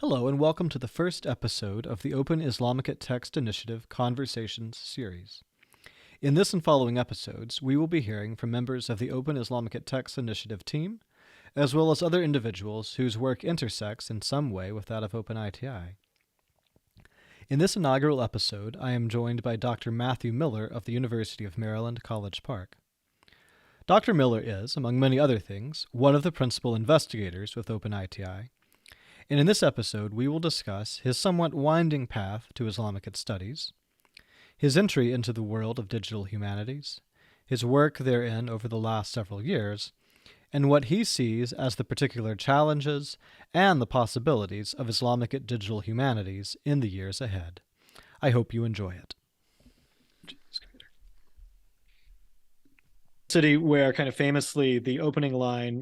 Hello and welcome to the first episode of the Open Islamicate Text Initiative Conversations series. In this and following episodes, we will be hearing from members of the Open Islamicate Text Initiative team, as well as other individuals whose work intersects in some way with that of OpenITI. In this inaugural episode, I am joined by Dr. Matthew Miller of the University of Maryland, College Park. Dr. Miller is, among many other things, one of the principal investigators with OpenITI, and in this episode we will discuss his somewhat winding path to Islamicate studies, his entry into the world of digital humanities, his work therein over the last several years, and what he sees as the particular challenges and the possibilities of Islamicate digital humanities in the years ahead. I hope you enjoy it. City where kind of famously the opening line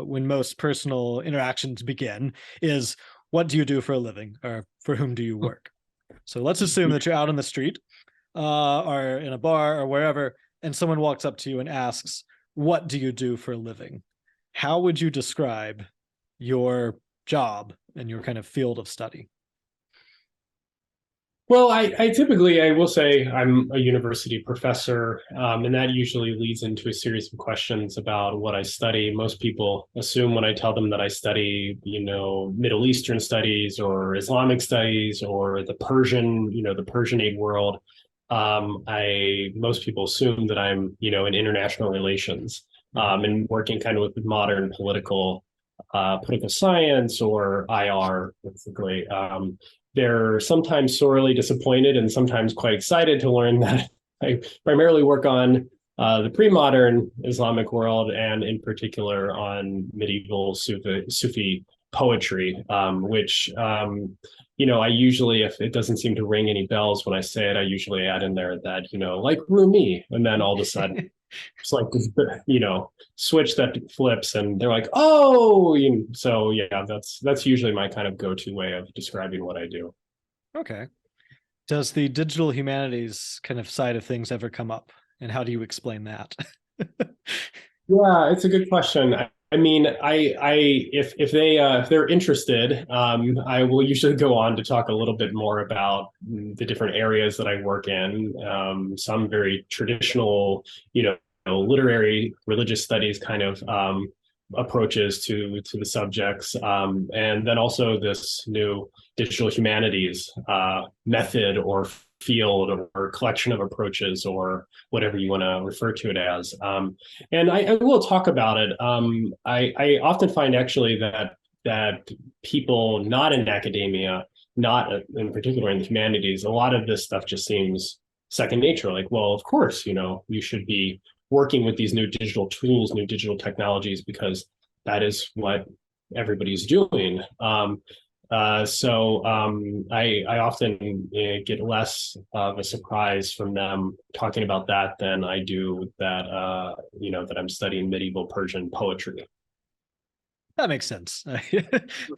when most personal interactions begin is, what do you do for a living, or for whom do you work? So let's assume that you're out on the street or in a bar or wherever, and someone walks up to you and asks, what do you do for a living? How would you describe your job and your kind of field of study? Well, I typically, I will say I'm a university professor, and that usually leads into a series of questions about what I study. Most people assume when I tell them that I study, Middle Eastern studies or Islamic studies or the Persianate world. Most people assume that I'm, in international relations, and working kind of with modern political science or IR, basically. They're sometimes sorely disappointed and sometimes quite excited to learn that I primarily work on the pre-modern Islamic world, and in particular on medieval Sufi poetry, which, I usually, if it doesn't seem to ring any bells when I say it, I usually add in there that, like Rumi, and then all of a sudden it's like this, switch that flips and they're like, oh, so yeah, that's usually my kind of go-to way of describing what I do. Okay. Does the digital humanities kind of side of things ever come up, and how do you explain that? Yeah, it's a good question. I mean, if they're interested, I will usually go on to talk a little bit more about the different areas that I work in. Some very traditional, literary religious studies kind of approaches to the subjects, and then also this new digital humanities method or field or collection of approaches, or whatever you want to refer to it as. And I will talk about it. I often find actually that people not in academia, not in particular in the humanities, a lot of this stuff just seems second nature. Like, well, of course, you should be working with these new digital tools, new digital technologies, because that is what everybody's doing. So I often get less of a surprise from them talking about that than I do that, that I'm studying medieval Persian poetry. That makes sense.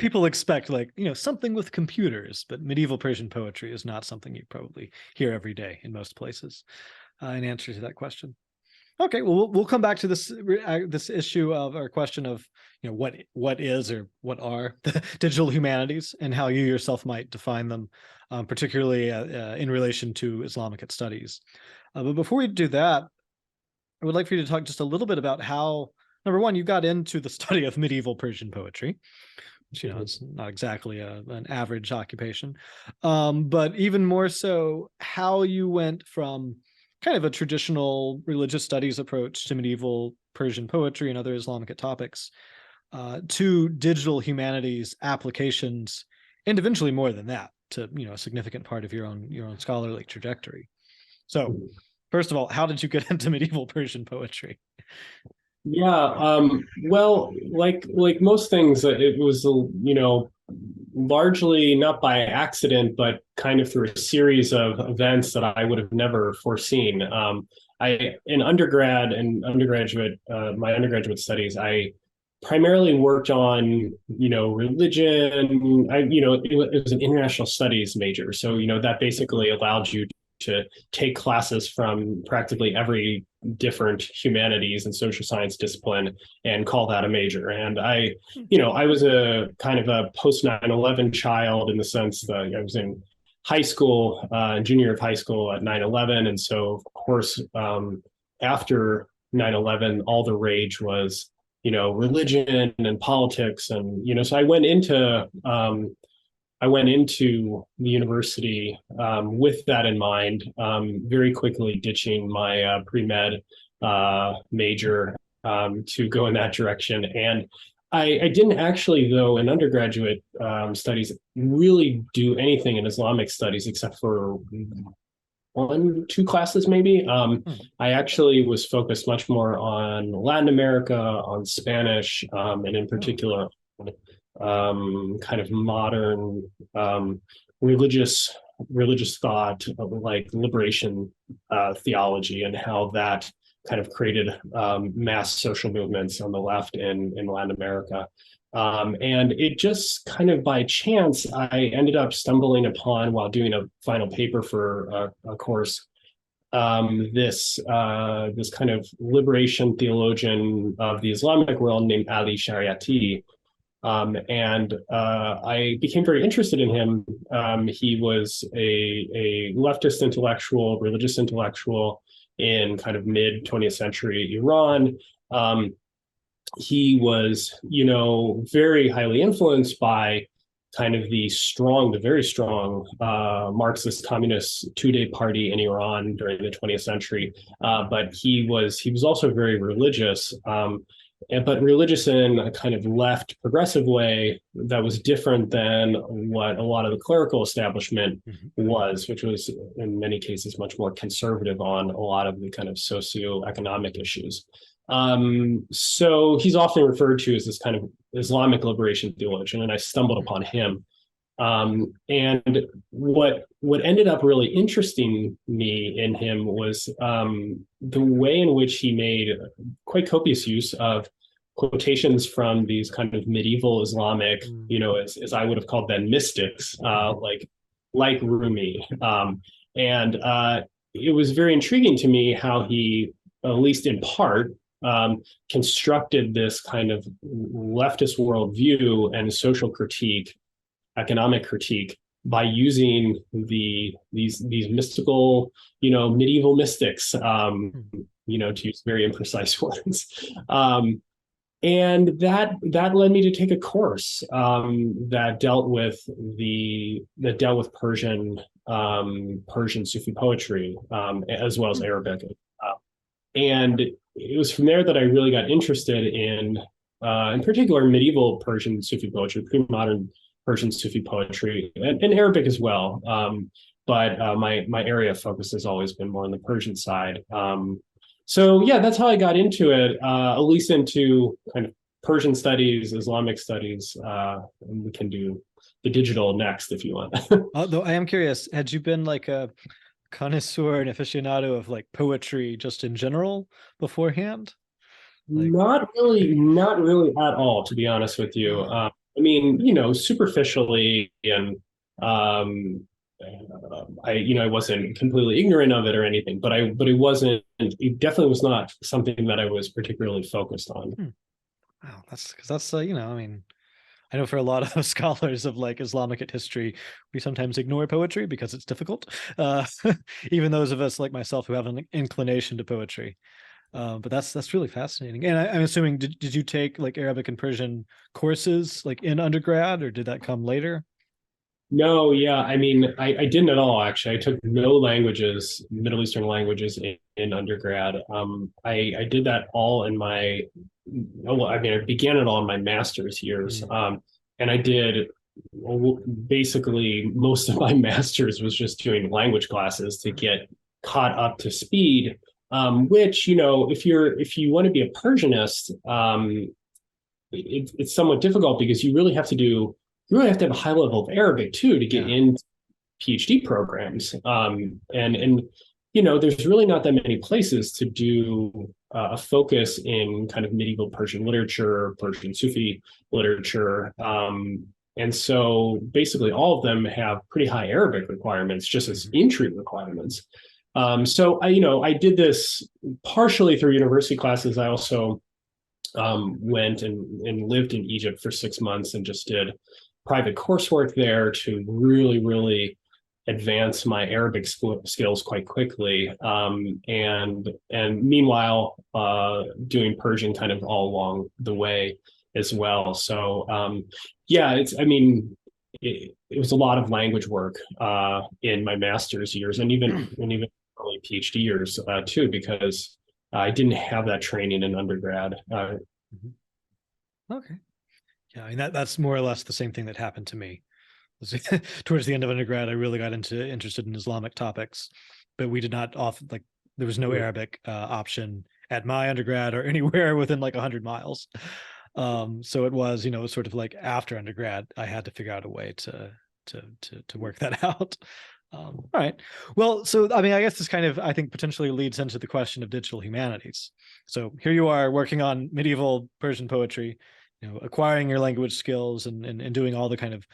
People expect something with computers, but medieval Persian poetry is not something you probably hear every day in most places. In answer to that question. Okay, well, we'll come back to this issue of, our question of, what is or what are the digital humanities, and how you yourself might define them, particularly in relation to Islamicate studies. But before we do that, I would like for you to talk just a little bit about how, number one, you got into the study of medieval Persian poetry, which, it's not exactly an average occupation, but even more so, how you went from kind of a traditional religious studies approach to medieval Persian poetry and other Islamicate topics, to digital humanities applications, and eventually more than that, to a significant part of your own scholarly trajectory. So, first of all, how did you get into medieval Persian poetry? Yeah, well, like most things, it was largely not by accident, but kind of through a series of events that I would have never foreseen. In undergrad and undergraduate, my undergraduate studies, I primarily worked on, religion. It was an international studies major, so that basically allowed you to take classes from practically every different humanities and social science discipline and call that a major. And I was a kind of a post 9/11 child in the sense that I was in high school, junior of high school at 9/11. And so, of course, after 9/11, all the rage was, religion and politics. And, so I went into the university with that in mind, very quickly ditching my pre-med major to go in that direction. And I didn't actually, though, in undergraduate studies, really do anything in Islamic studies except for 1, 2 classes, maybe. I actually was focused much more on Latin America, on Spanish, and in particular, kind of modern religious thought, like liberation theology, and how that kind of created mass social movements on the left in Latin America. And it just kind of by chance, I ended up stumbling upon, while doing a final paper for a course, this kind of liberation theologian of the Islamic world named Ali Shariati. And I became very interested in him. He was a leftist intellectual, religious intellectual in kind of mid 20th century Iran. He was, very highly influenced by kind of the very strong Marxist communist Tudeh party in Iran during the 20th century. But he was also very religious. But religious in a kind of left progressive way that was different than what a lot of the clerical establishment was, which was in many cases much more conservative on a lot of the kind of socioeconomic issues. So he's often referred to as this kind of Islamic liberation theologian, and I stumbled upon him. And what ended up really interesting me in him was the way in which he made quite copious use of quotations from these kind of medieval Islamic, as I would have called them, mystics, like Rumi. And it was very intriguing to me how he, at least in part, constructed this kind of leftist worldview and social critique, economic critique, by using these mystical, medieval mystics, to use very imprecise words. And that led me to take a course that dealt with Persian Sufi poetry, as well as Arabic. And it was from there that I really got interested in particular, medieval Persian Sufi poetry, pre-modern Persian Sufi poetry, and Arabic as well. But my area of focus has always been more on the Persian side. So yeah, that's how I got into it, at least into kind of Persian studies, Islamic studies, and we can do the digital next if you want. Although I am curious, had you been like a connoisseur and aficionado of like poetry just in general beforehand? Not really at all, to be honest with you. I mean, superficially, and I wasn't completely ignorant of it or anything, but it definitely was not something that I was particularly focused on. Wow, that's I mean, I know for a lot of scholars of like Islamicate history, we sometimes ignore poetry because it's difficult. Even those of us like myself who have an inclination to poetry. But that's really fascinating. And I'm assuming, did you take like Arabic and Persian courses like in undergrad, or did that come later? No, yeah, I mean, I didn't at all, actually. I took no Middle Eastern languages in undergrad. I did that all in I began it all in my master's years. And I did basically most of my master's was just doing language classes to get caught up to speed. Which, if you want to be a Persianist, it's somewhat difficult because you really have to have a high level of Arabic too to get in PhD programs. And there's really not that many places to do a focus in kind of medieval Persian literature, Persian Sufi literature. And so basically all of them have pretty high Arabic requirements, just as entry requirements. So I did this partially through university classes. I also went and lived in Egypt for 6 months and just did private coursework there to really, really advance my Arabic skills quite quickly. And meanwhile, doing Persian kind of all along the way as well. So yeah, it was a lot of language work in my master's years and even early PhD years too, because I didn't have that training in undergrad. Okay. Yeah, I mean that's more or less the same thing that happened to me. Towards the end of undergrad, I really got interested in Islamic topics, but we did not often like there was no Arabic option at my undergrad or anywhere within like 100 miles. So it was, sort of like after undergrad, I had to figure out a way to work that out. All right. Well, so I mean, I guess this kind of I think potentially leads into the question of digital humanities. So here you are working on medieval Persian poetry, acquiring your language skills and doing all the kind of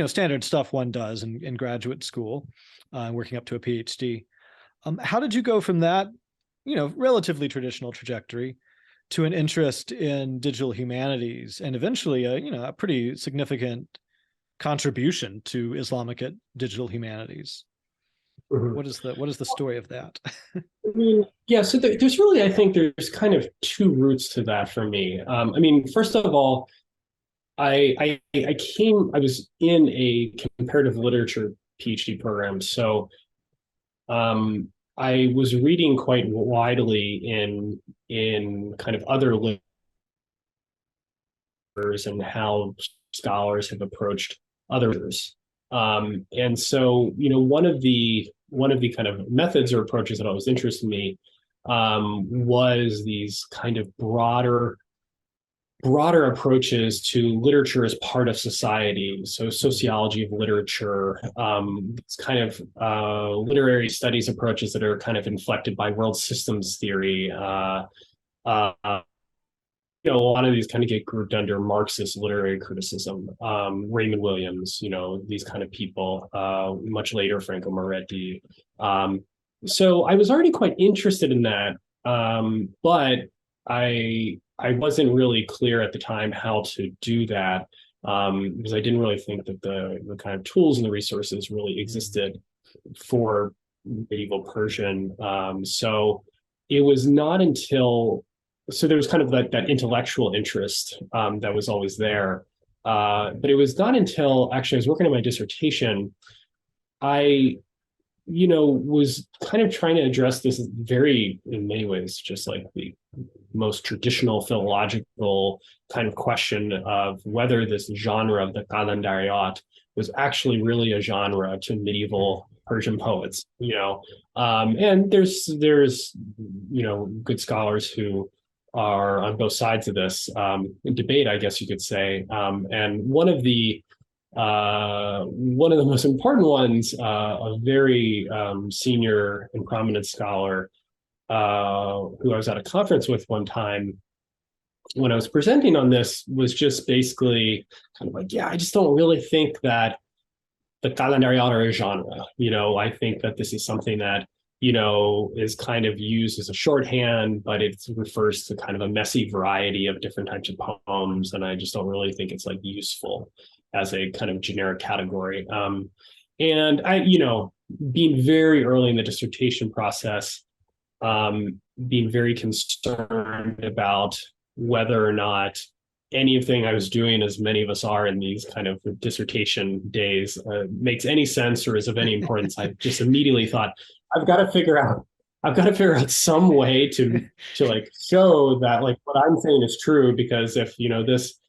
standard stuff one does in graduate school, working up to a PhD. How did you go from that, relatively traditional trajectory to an interest in digital humanities and eventually a pretty significant contribution to Islamicate digital humanities? Mhm. What is the story of that? Yeah, so there's really, I think there's kind of two routes to that for me. First of all, I was in a comparative literature PhD program, so I was reading quite widely in kind of other literatures and how scholars have approached others. And so, one of the kind of methods or approaches that always interested me was these kind of broader approaches to literature as part of society. So sociology of literature, it's kind of literary studies approaches that are kind of inflected by world systems theory. A lot of these kind of get grouped under Marxist literary criticism. Raymond Williams, these kind of people, much later, Franco Moretti. So I was already quite interested in that, but I wasn't really clear at the time how to do that, because I didn't really think that the kind of tools and the resources really existed for medieval Persian. So it was not until there was kind of that intellectual interest that was always there. But it was not until actually I was working on my dissertation, I was kind of trying to address this very, in many ways, just like the most traditional philological kind of question of whether this genre of the Kalandariot was actually really a genre to medieval Persian poets, and there's good scholars who are on both sides of this debate, I guess you could say. And one of the most important ones, a very senior and prominent scholar who I was at a conference with one time when I was presenting on this, was just basically kind of like, yeah, I just don't really think that the calendariat are a genre. I think that this is something that is kind of used as a shorthand, but it refers to kind of a messy variety of different types of poems. And I just don't really think it's like useful as a kind of generic category. And I, being very early in the dissertation process, being very concerned about whether or not anything I was doing, as many of us are in these kind of dissertation days, makes any sense or is of any importance. I just immediately thought, I've got to figure out some way to like show that like what I'm saying is true, because if this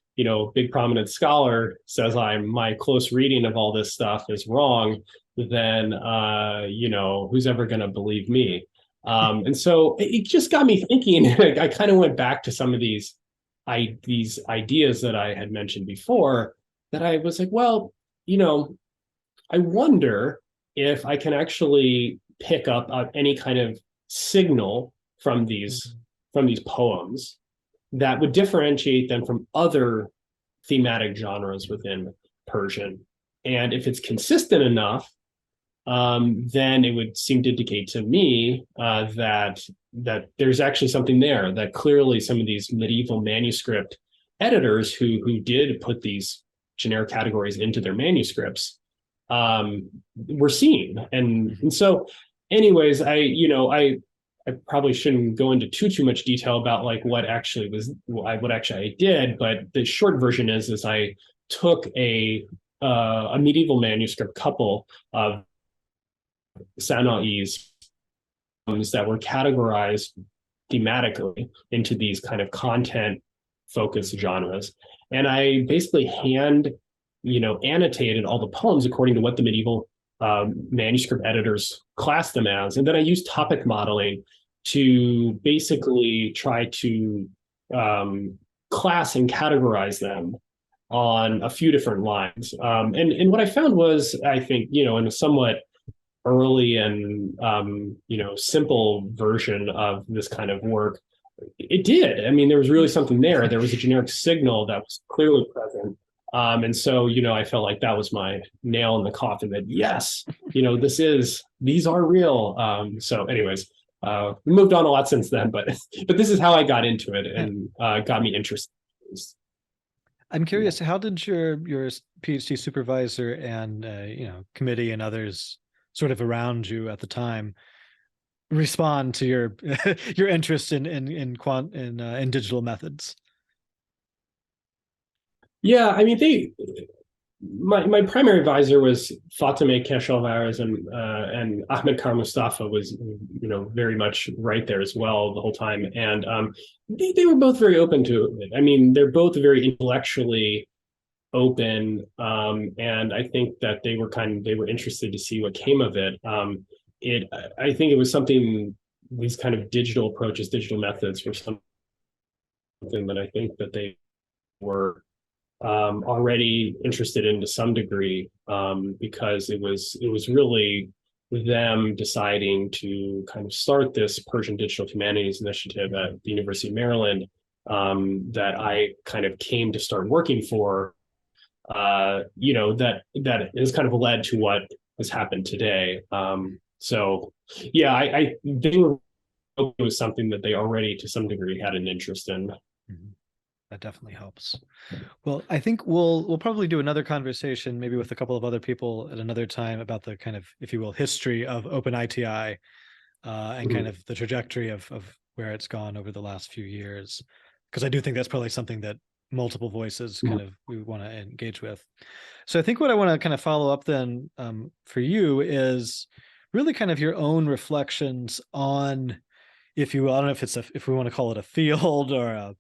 big prominent scholar says my close reading of all this stuff is wrong, then who's ever going to believe me? And so it just got me thinking. I kind of went back to some of these ideas that I had mentioned before, that I was like, well, I wonder if I can actually pick up any kind of signal from these poems that would differentiate them from other thematic genres within Persian. And if it's consistent enough, then it would seem to indicate to me that there's actually something there, that clearly some of these medieval manuscript editors who did put these generic categories into their manuscripts were seen. And so anyways, I probably shouldn't go into too much detail about like what actually I did, but the short version is I took a medieval manuscript couple of Sana'is that were categorized thematically into these kind of content focused genres. And I basically annotated all the poems according to what the medieval manuscript editors classed them as. And then I used topic modeling to basically try to class and categorize them on a few different lines. And what I found was, I think, in a somewhat early and simple version of this kind of work, it did. I mean, there was really something there. There was a generic signal that was clearly present. And so, I felt like that was my nail in the coffin, that yes, these are real. So anyways, we moved on a lot since then, but this is how I got into it and got me interested. I'm curious, how did your PhD supervisor and committee and others sort of around you at the time respond to your your interest in digital methods? Yeah, I mean, my primary advisor was Fatime Keshalvares, and Ahmed Kar Mustafa was very much right there as well the whole time, and they were both very open to it. I mean, they're both very intellectually open, and I think that they were interested to see what came of it. I think it was something, these kind of digital approaches, digital methods were something that I think that they were already interested in to some degree, because it was really them deciding to kind of start this Persian Digital Humanities Initiative at the University of Maryland, that I kind of came to start working for, that has kind of led to what has happened today. So yeah, they were, it was something that they already to some degree had an interest in. Mm-hmm. That definitely helps. Well, I think we'll probably do another conversation, maybe with a couple of other people at another time, about the kind of, if you will, history of OpenITI and kind of the trajectory of where it's gone over the last few years, because I do think that's probably something that multiple voices kind of we want to engage with. So I think what I want to kind of follow up then for you is really kind of your own reflections on, if you will, I don't know if if we want to call it a field or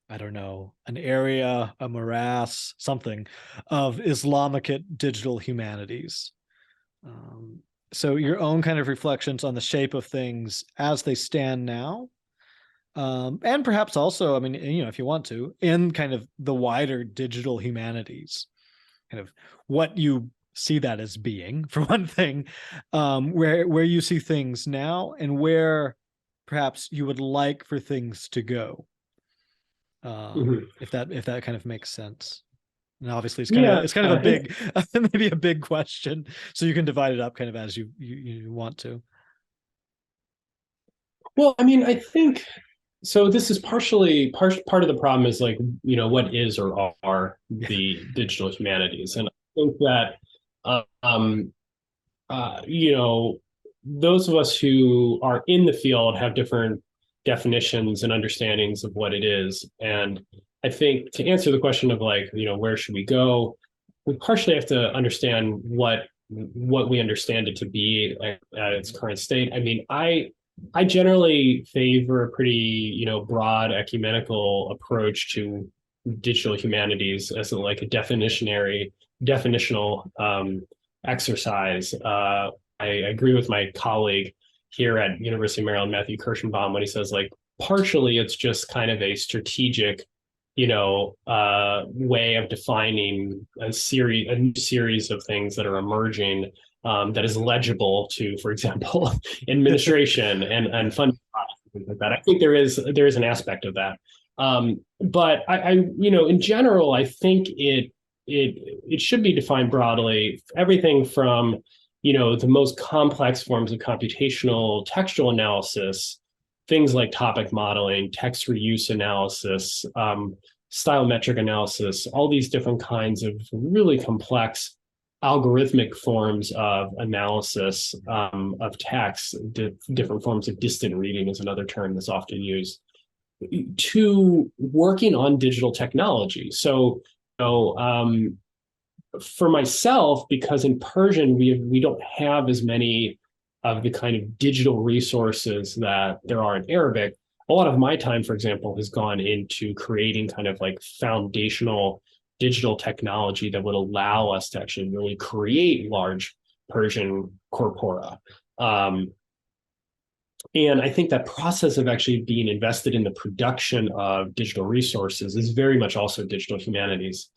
I don't know, an area, a morass, something of Islamicate digital humanities. So your own kind of reflections on the shape of things as they stand now. And perhaps also, I mean, if you want to, in kind of the wider digital humanities, kind of what you see that as being, for one thing, where you see things now and where perhaps you would like for things to go. If that kind of makes sense. And obviously it's kind of a big maybe a big question, so you can divide it up kind of as you want to. Well, I mean, I think so. This is part of the problem is like, what is or are the digital humanities, and I think that those of us who are in the field have different definitions and understandings of what it is. And I think to answer the question of like, where should we go, we partially have to understand what we understand it to be at its current state. I mean, I generally favor a pretty, broad ecumenical approach to digital humanities as like a definitional exercise. I agree with my colleague here at University of Maryland, Matthew Kirschenbaum, when he says like partially it's just kind of a strategic, way of defining a new series of things that are emerging, that is legible to, for example, administration and funding things like that. I think there is an aspect of that. But I in general, I think it it should be defined broadly. Everything from, the most complex forms of computational textual analysis, things like topic modeling, text reuse analysis, style-metric analysis, all these different kinds of really complex algorithmic forms of analysis of text. Different forms of distant reading is another term that's often used, to working on digital technology. So, for myself, because in Persian we don't have as many of the kind of digital resources that there are in Arabic. A lot of my time, for example, has gone into creating kind of like foundational digital technology that would allow us to actually really create large Persian corpora. And I think that process of actually being invested in the production of digital resources is very much also digital humanities.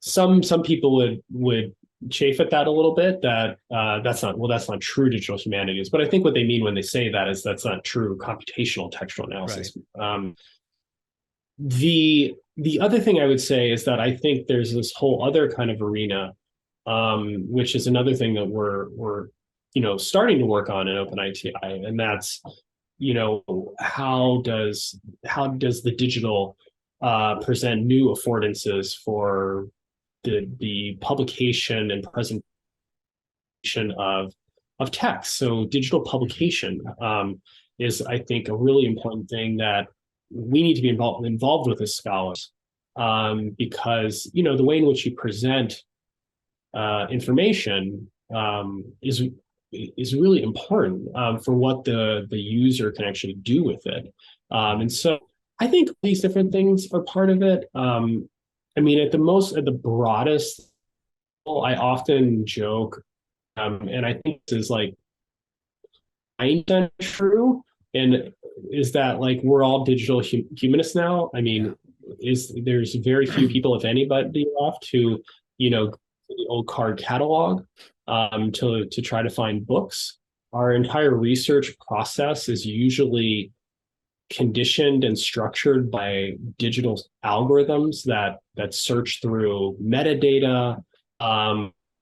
Some people would chafe at that a little bit, that that's not true digital humanities. But I think what they mean when they say that is that's not true computational textual analysis. Right. The other thing I would say is that I think there's this whole other kind of arena, which is another thing that we're starting to work on in OpenITI, and that's how does the digital present new affordances for the publication and presentation of text. So digital publication is, I think, a really important thing that we need to be involved with as scholars, because the way in which you present information is really important for what the user can actually do with it. And so I think these different things are part of it. I mean, at the broadest, I often joke, and I think this is like 90% true, and is that like we're all digital humanists now. I mean, there's very few people, if anybody, left who the old card catalog to try to find books. Our entire research process is usually conditioned and structured by digital algorithms that search through metadata.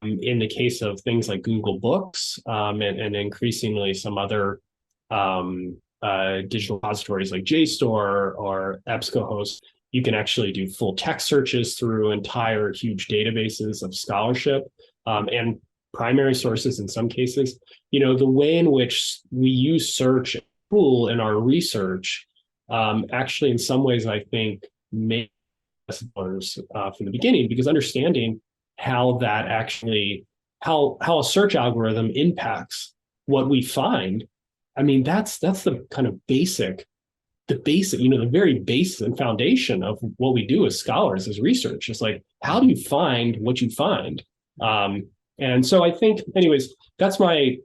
In the case of things like Google Books, and increasingly some other digital repositories like JSTOR or EBSCOhost, you can actually do full text searches through entire huge databases of scholarship, and primary sources in some cases. The way in which we use search tool in our research actually in some ways I think make us from the beginning, because understanding how that actually how a search algorithm impacts what we find, I mean, that's the kind of the very base and foundation of what we do as scholars, as research. It's like, how do you find what you find? And so I think, anyways, that's my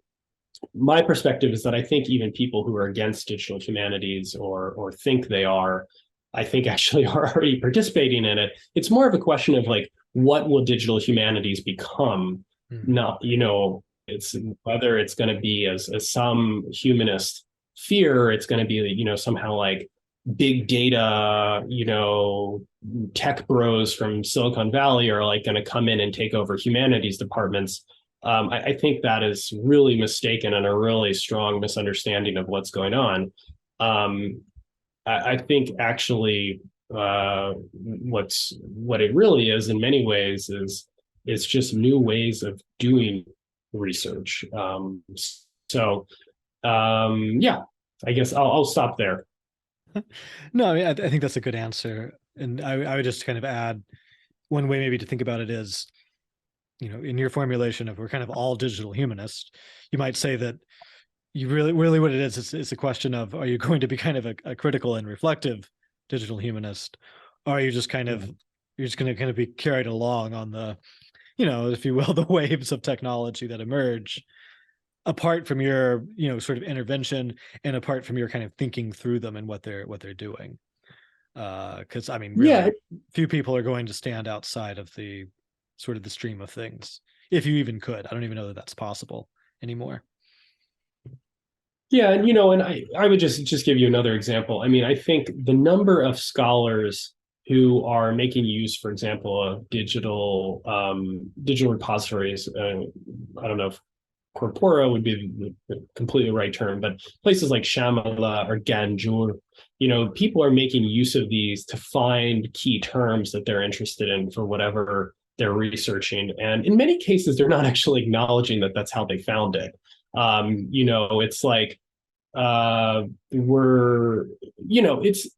perspective, is that I think even people who are against digital humanities or think they are, I think actually are already participating in it. It's more of a question of like, what will digital humanities become? Not, it's whether it's going to be as some humanist fear, it's going to be, somehow like big data, tech bros from Silicon Valley are like going to come in and take over humanities departments. I think that is really mistaken and a really strong misunderstanding of what's going on. I think actually what it really is in many ways is it's just new ways of doing research. Yeah, I guess I'll stop there. No, I mean, I think that's a good answer. And I would just kind of add one way maybe to think about it is, in your formulation of we're kind of all digital humanists, you might say that you really what it is, it's a question of, are you going to be kind of a critical and reflective digital humanist? Or are you just kind of, you're just going to kind of be carried along on the, if you will, the waves of technology that emerge, apart from your, sort of intervention and apart from your kind of thinking through them and what they're doing. Because I mean, really, few people are going to stand outside of the sort of the stream of things, if you even could. I don't even know that that's possible anymore. Yeah, and I would just give you another example. I mean, I think the number of scholars who are making use, for example, of digital repositories. I don't know if corpora would be the completely right term, but places like Shamala or Ganjur, people are making use of these to find key terms that they're interested in for whatever they're researching. And in many cases, they're not actually acknowledging that that's how they found it. It's like it's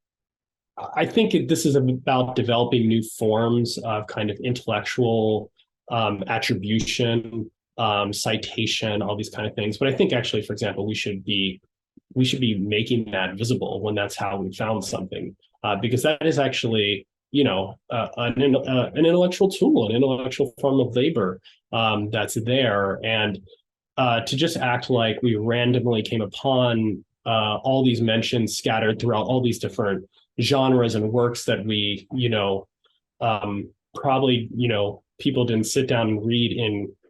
I think this is about developing new forms of kind of intellectual attribution, citation, all these kind of things. But I think actually, for example, we should be making that visible when that's how we found something, because that is actually an intellectual tool, an intellectual form of labor that's there, and to just act like we randomly came upon all these mentions scattered throughout all these different genres and works that we, probably, people didn't sit down and read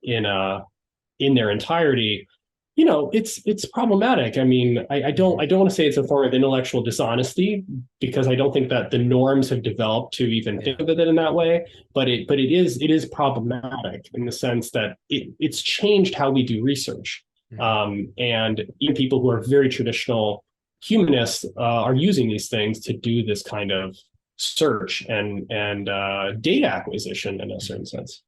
in their entirety. It's problematic. I mean, I don't want to say it's a form of intellectual dishonesty, because I don't think that the norms have developed to even think of it in that way. But it is problematic in the sense that it's changed how we do research. And even people who are very traditional humanists are using these things to do this kind of search and data acquisition in a certain sense.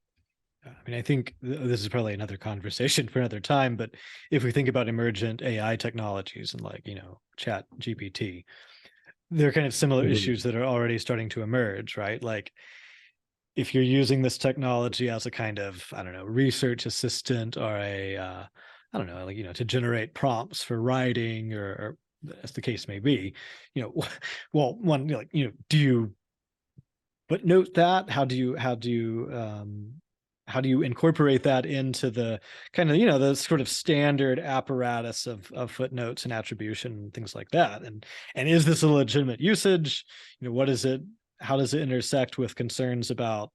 I mean, I think this is probably another conversation for another time, but if we think about emergent AI technologies and like, Chat GPT, there are kind of similar issues that are already starting to emerge, right? Like if you're using this technology as a kind of, I don't know, research assistant or I don't know, like, to generate prompts for writing or as the case may be, well, one, do you but note that? How do you incorporate that into the kind of the sort of standard apparatus of footnotes and attribution and things like that, and is this a legitimate usage? What is it? How does it intersect with concerns about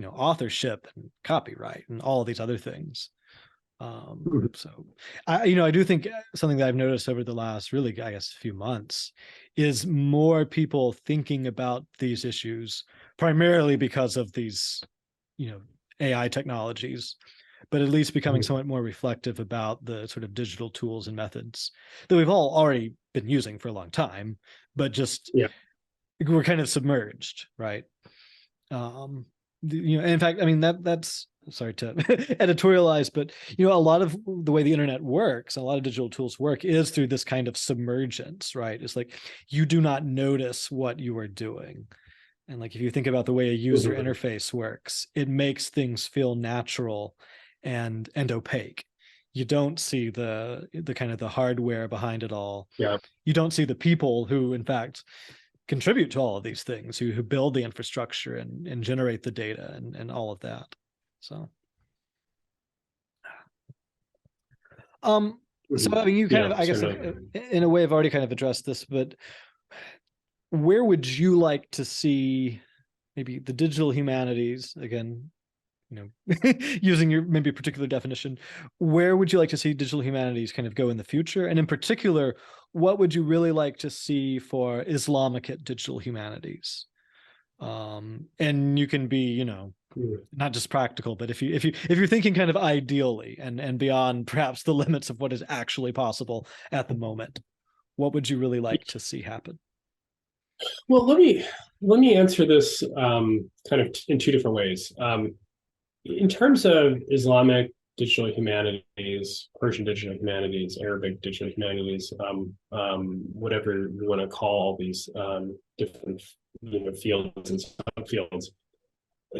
authorship and copyright and all of these other things? So I do think something that I've noticed over the last really, I guess, few months is more people thinking about these issues primarily because of these AI technologies, but at least becoming somewhat more reflective about the sort of digital tools and methods that we've all already been using for a long time, but just we're kind of submerged, right? In fact, I mean that's sorry to editorialize, but a lot of the way the internet works, a lot of digital tools work is through this kind of submergence, right? It's like you do not notice what you are doing. And like if you think about the way a user interface works, it makes things feel natural and opaque. You don't see the kind of the hardware behind it all. Yeah. You don't see the people who, in fact, contribute to all of these things, who build the infrastructure and generate the data and all of that. So, so I mean, you kind of, I guess, in a way, I've already kind of addressed this, but where would you like to see maybe the digital humanities again? Using your maybe particular definition, where would you like to see digital humanities kind of go in the future? And in particular, what would you really like to see for Islamicate digital humanities? And you can be, not just practical, but if you're thinking kind of ideally and beyond perhaps the limits of what is actually possible at the moment, what would you really like to see happen? Well, let me answer this kind of in two different ways. In terms of Islamic digital humanities, Persian digital humanities, Arabic digital humanities, whatever you want to call all these different fields and subfields,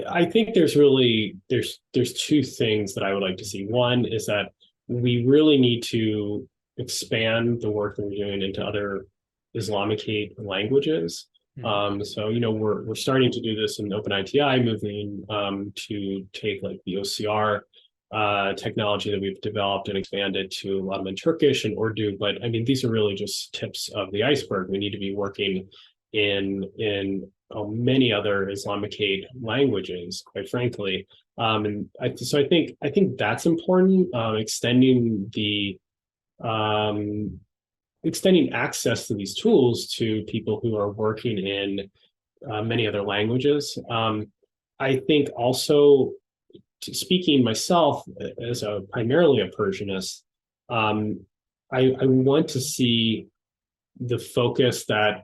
I think there's two things that I would like to see. One is that we really need to expand the work that we're doing into other Islamicate languages. So we're starting to do this in OpenITI, moving to take like the OCR technology that we've developed and expand it to a lot of in Turkish and Urdu. But I mean, these are really just tips of the iceberg. We need to be working in many other Islamicate languages, quite frankly. So I think that's important. Extending access to these tools to people who are working in many other languages. I think also, speaking myself as a primarily a Persianist, I want to see the focus that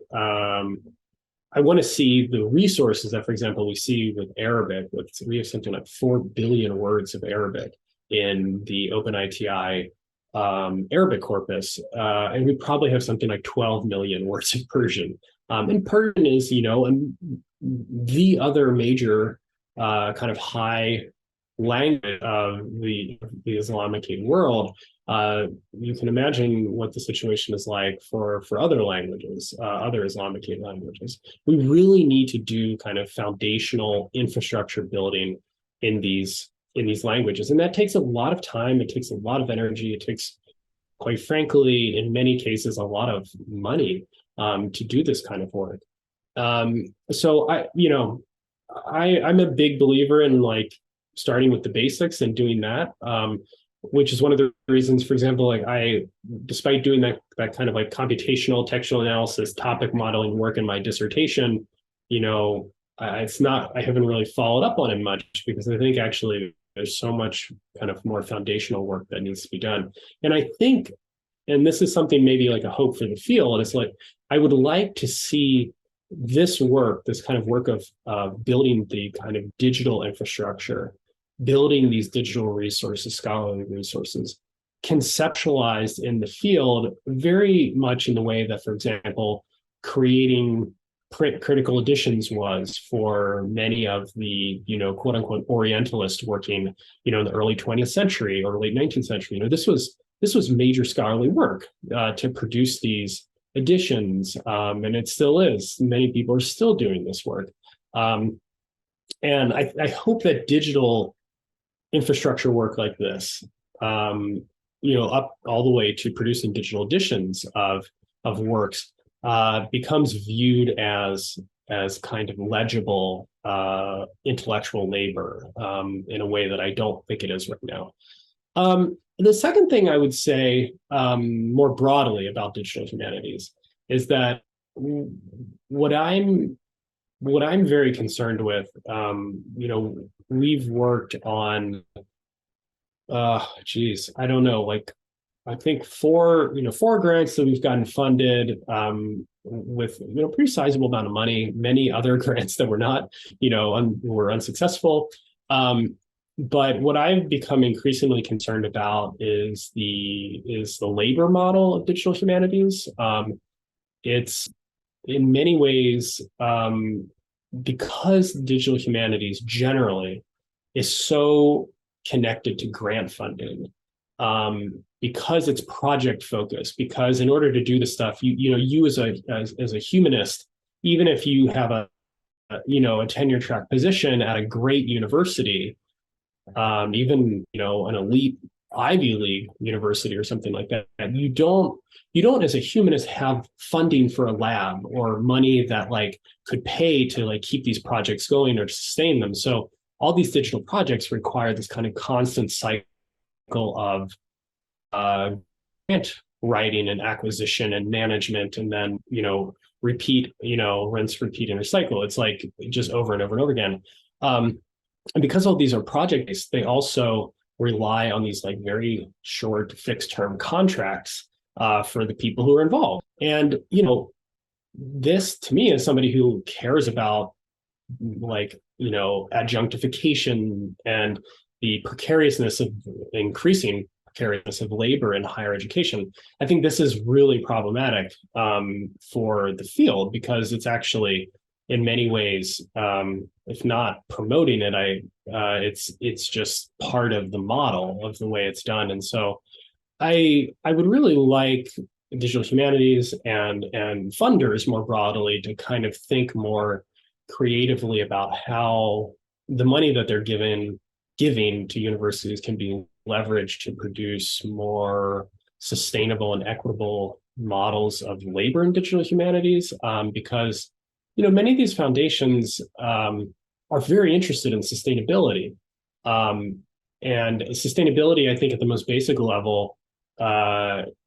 I want to see the resources that, for example, we see with Arabic. We have something like 4 billion words of Arabic in the OpenITI Arabic corpus, and we probably have something like 12 million words of Persian. And Persian is, the other major kind of high language of the Islamicate world. You can imagine what the situation is like for other languages, other Islamicate languages. We really need to do kind of foundational infrastructure building in these languages, and that takes a lot of time. It takes a lot of energy. It takes, quite frankly, in many cases, a lot of money to do this kind of work. So I'm a big believer in like starting with the basics and doing that, which is one of the reasons, for example, like despite doing that kind of like computational textual analysis, topic modeling work in my dissertation, I haven't really followed up on it much because I think actually there's so much kind of more foundational work that needs to be done. And I think, and this is something maybe like a hope for the field, it's like, I would like to see this kind of work of building the kind of digital infrastructure, building these digital resources, scholarly resources, conceptualized in the field very much in the way that, for example, creating print critical editions was for many of the, quote unquote, Orientalists working, in the early 20th century or late 19th century. This was major scholarly work to produce these editions, and it still is. Many people are still doing this work. And I hope that digital infrastructure work like this, up all the way to producing digital editions of works, becomes viewed as kind of legible intellectual labor in a way that I don't think it is right now. The second thing I would say more broadly about digital humanities is that what I'm very concerned with, we've worked on, I don't know, like I think four grants that we've gotten funded with pretty sizable amount of money. Many other grants that were not, were unsuccessful. But what I've become increasingly concerned about is the labor model of digital humanities. It's in many ways, because digital humanities generally is so connected to grant funding, because it's project focused, because in order to do the stuff, you as a humanist, even if you have a tenure track position at a great university, even an elite Ivy League university or something like that, you don't as a humanist have funding for a lab or money that like could pay to like keep these projects going or to sustain them. So all these digital projects require this kind of constant cycle of grant writing and acquisition and management, and then repeat, rinse, repeat, and recycle. It's like just over and over and over again. And because all these are project-based, they also rely on these like very short fixed term contracts for the people who are involved. And, this to me as somebody who cares about like, adjunctification and the increasing precariousness of labor in higher education, I think this is really problematic for the field, because it's actually in many ways, if not promoting it, it's just part of the model of the way it's done. And so I would really like digital humanities and funders more broadly to kind of think more creatively about how the money that they're giving to universities can be leveraged to produce more sustainable and equitable models of labor in digital humanities, because many of these foundations are very interested in sustainability. And sustainability, I think, at the most basic level,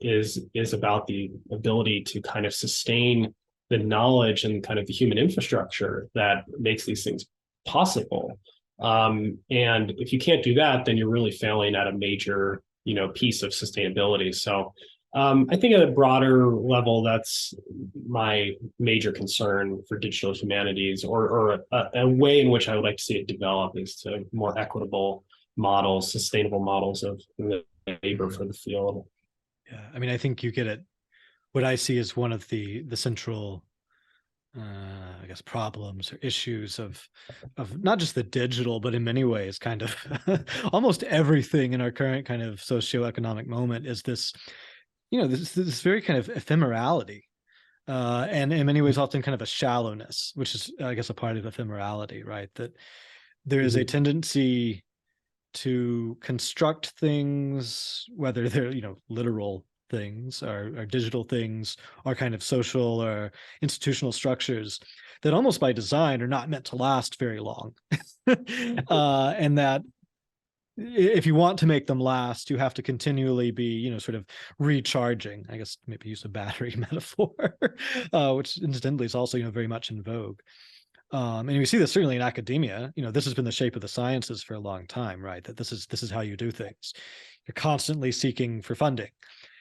is about the ability to kind of sustain the knowledge and kind of the human infrastructure that makes these things possible. And if you can't do that, then you're really failing at a major, piece of sustainability. So I think at a broader level, that's my major concern for digital humanities, or a way in which I would like to see it develop is to more equitable models, sustainable models of labor for the field. Yeah, I mean, I think you get it. What I see is one of the central, I guess, problems or issues of not just the digital, but in many ways, kind of almost everything in our current kind of socioeconomic moment is this, this very kind of ephemerality, and in many ways, often kind of a shallowness, which is, I guess, a part of ephemerality, right? That there is a tendency to construct things, whether they're, literal things or digital things or kind of social or institutional structures that almost by design are not meant to last very long. And that if you want to make them last, you have to continually be, sort of recharging, I guess, maybe use a battery metaphor, which incidentally is also, very much in vogue. And we see this certainly in academia. This has been the shape of the sciences for a long time, right? That this is how you do things. You're constantly seeking for funding,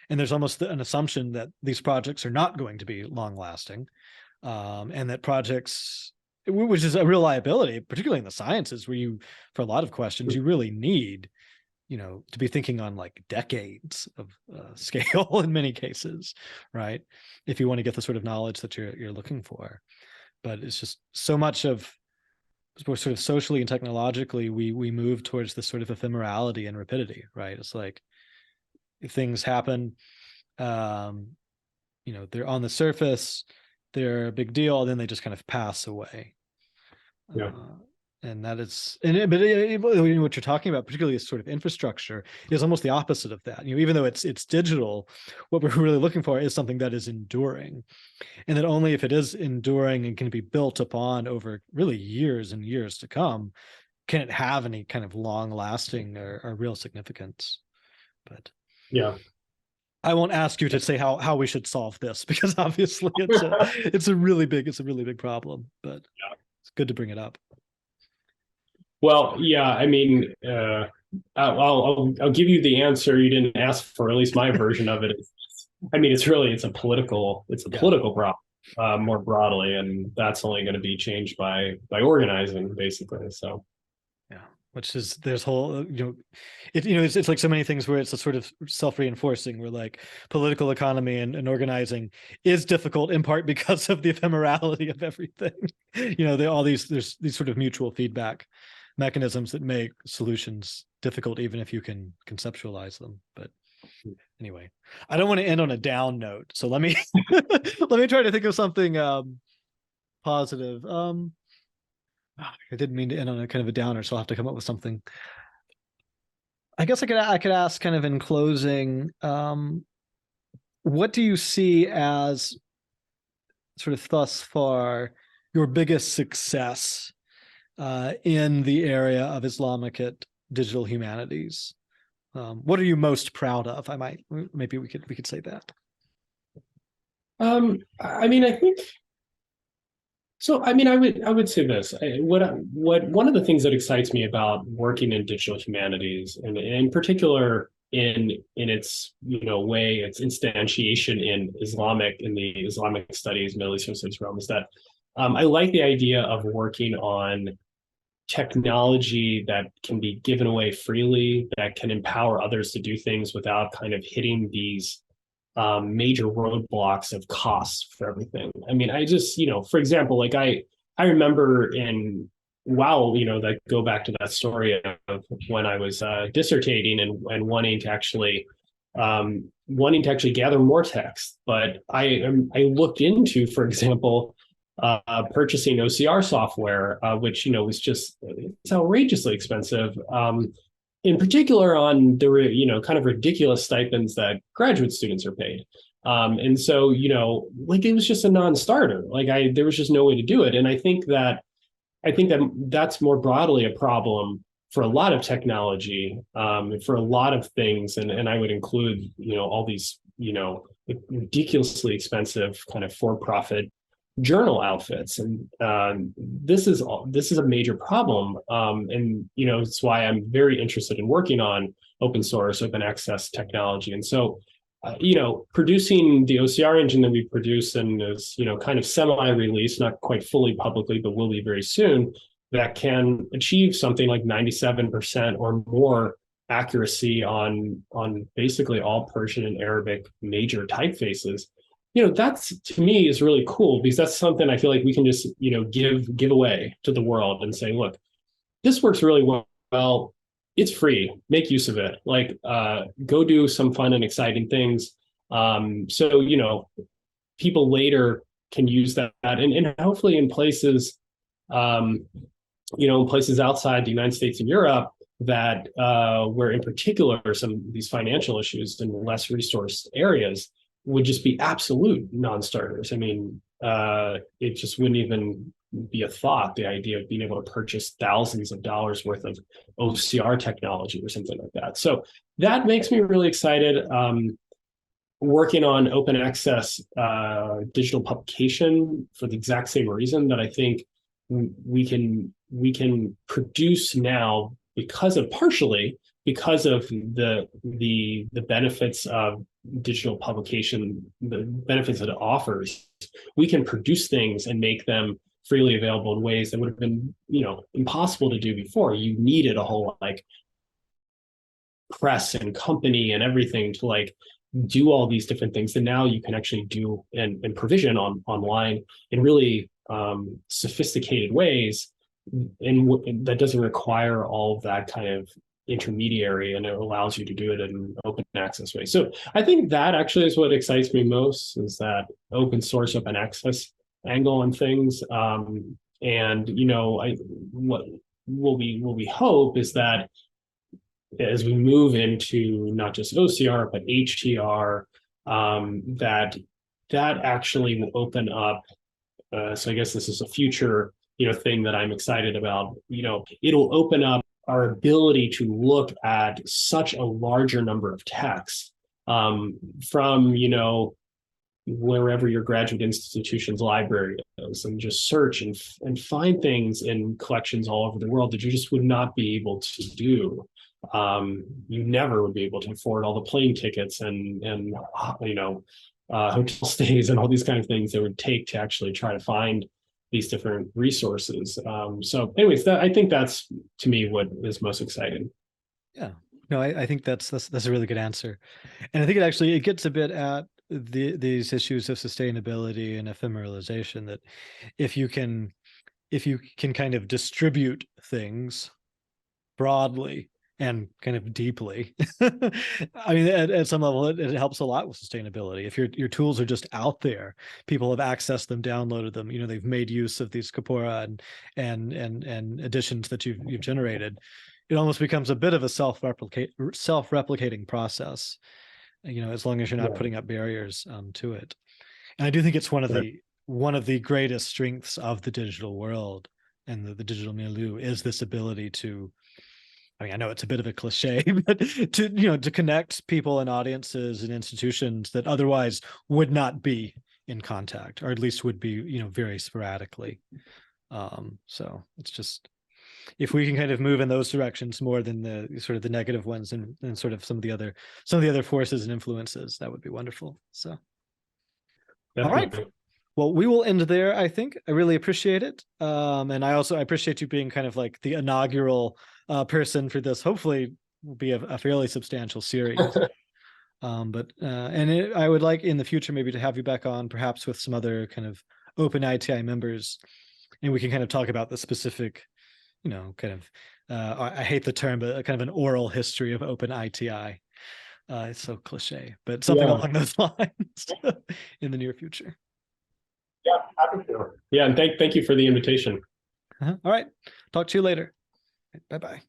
and there's almost an assumption that these projects are not going to be long lasting, and that projects, which is a real liability, particularly in the sciences, where you, for a lot of questions, you really need, to be thinking on like decades of scale in many cases, right? If you want to get the sort of knowledge that you're looking for. But it's just so much of, we're sort of socially and technologically, we move towards this sort of ephemerality and rapidity, right? It's like if things happen, they're on the surface, they're a big deal, then they just kind of pass away. Yeah. And that is, but what you're talking about, particularly this sort of infrastructure, is almost the opposite of that. Even though it's digital, what we're really looking for is something that is enduring, and that only if it is enduring and can be built upon over really years and years to come, can it have any kind of long-lasting or real significance. But yeah, I won't ask you to say how we should solve this, because obviously it's a really big problem. But it's good to bring it up. Well, yeah, I mean, I'll give you the answer you didn't ask for, at least my version of it. I mean, it's a political problem, more broadly, and that's only going to be changed by organizing, basically. So, yeah, which is, there's whole, it's like so many things where it's a sort of self-reinforcing, where like political economy and organizing is difficult in part because of the ephemerality of everything. There's these sort of mutual feedback mechanisms that make solutions difficult, even if you can conceptualize them. But anyway, I don't want to end on a down note, so let me let me try to think of something positive. I didn't mean to end on a kind of a downer, so I'll have to come up with something. I guess I could ask, kind of in closing, what do you see as sort of thus far your biggest success in the area of Islamicate digital humanities? What are you most proud of? Maybe we could say that. I mean, I think so. I mean, I would say this. What one of the things that excites me about working in digital humanities, and in particular in its way, its instantiation in the Islamic studies, Middle Eastern studies realm, is that I like the idea of working on technology that can be given away freely, that can empower others to do things without kind of hitting these major roadblocks of costs for everything. I mean, I just, for example, like I remember that go back to that story of when I was dissertating and wanting to actually gather more text. But I looked into, for example, purchasing OCR software, which it's outrageously expensive. In particular, on the kind of ridiculous stipends that graduate students are paid, and so like it was just a non-starter. Like there was just no way to do it, and I think that that's more broadly a problem for a lot of technology, for a lot of things, and I would include all these ridiculously expensive kind of for-profit journal outfits, and this is a major problem. And it's why I'm very interested in working on open source, open access technology. And so, producing the OCR engine that we produce and is kind of semi-released, not quite fully publicly, but will be very soon, that can achieve something like 97% or more accuracy on basically all Persian and Arabic major typefaces. That's, to me, is really cool, because that's something I feel like we can just give away to the world and say, look, this works really well. It's free. Make use of it. Like, go do some fun and exciting things. So people later can use that, and hopefully in places, in places outside the United States and Europe, that where in particular some of these financial issues in less resourced areas would just be absolute non-starters. I mean, it just wouldn't even be a thought, the idea of being able to purchase thousands of dollars worth of OCR technology or something like that. So that makes me really excited. Working on open access digital publication for the exact same reason, that I think we can produce now partially because of the benefits of digital publication, the benefits that it offers. We can produce things and make them freely available in ways that would have been impossible to do before. You needed a whole press and company and everything to do all these different things that now you can actually do and provision online in really sophisticated ways, and that doesn't require all of that kind of intermediary, and it allows you to do it in an open access way. So I think that actually is what excites me most, is that open source, open access angle on things. And what we hope is that as we move into not just OCR but HTR, that actually will open up. So I guess this is a future thing that I'm excited about. It'll open up our ability to look at such a larger number of texts, from wherever your graduate institution's library is, and just search and find things in collections all over the world that you just would not be able to do. You never would be able to afford all the plane tickets and hotel stays and all these kind of things that would take to actually try to find these different resources. So anyways, I think that's, to me, what is most exciting. Yeah, no, I think that's a really good answer. And I think it gets a bit at these issues of sustainability and ephemeralization, that if you can kind of distribute things broadly and kind of deeply, I mean, at some level, it helps a lot with sustainability. If your tools are just out there, people have accessed them, downloaded them, they've made use of these corpora and additions that you've generated, it almost becomes a bit of a self-replicating process, as long as you're not putting up barriers to it. And I do think it's one of the greatest strengths of the digital world and the digital milieu is this ability to, I mean, I know it's a bit of a cliche, but to connect people and audiences and institutions that otherwise would not be in contact, or at least would be, very sporadically. So it's just, if we can kind of move in those directions more than the sort of the negative ones, and sort of some of the other forces and influences, that would be wonderful. So, Definitely. all right. Well, we will end there, I think. I really appreciate it. And I appreciate you being kind of like the inaugural person for this. Hopefully will be a fairly substantial series. I would like in the future maybe to have you back on, perhaps with some other kind of OpenITI members, and we can kind of talk about the specific, kind of, I hate the term, but kind of an oral history of OpenITI. It's so cliche, but something along those lines in the near future. Yeah, happy to. Yeah, and thank you for the invitation. All right. Talk to you later. Bye-bye.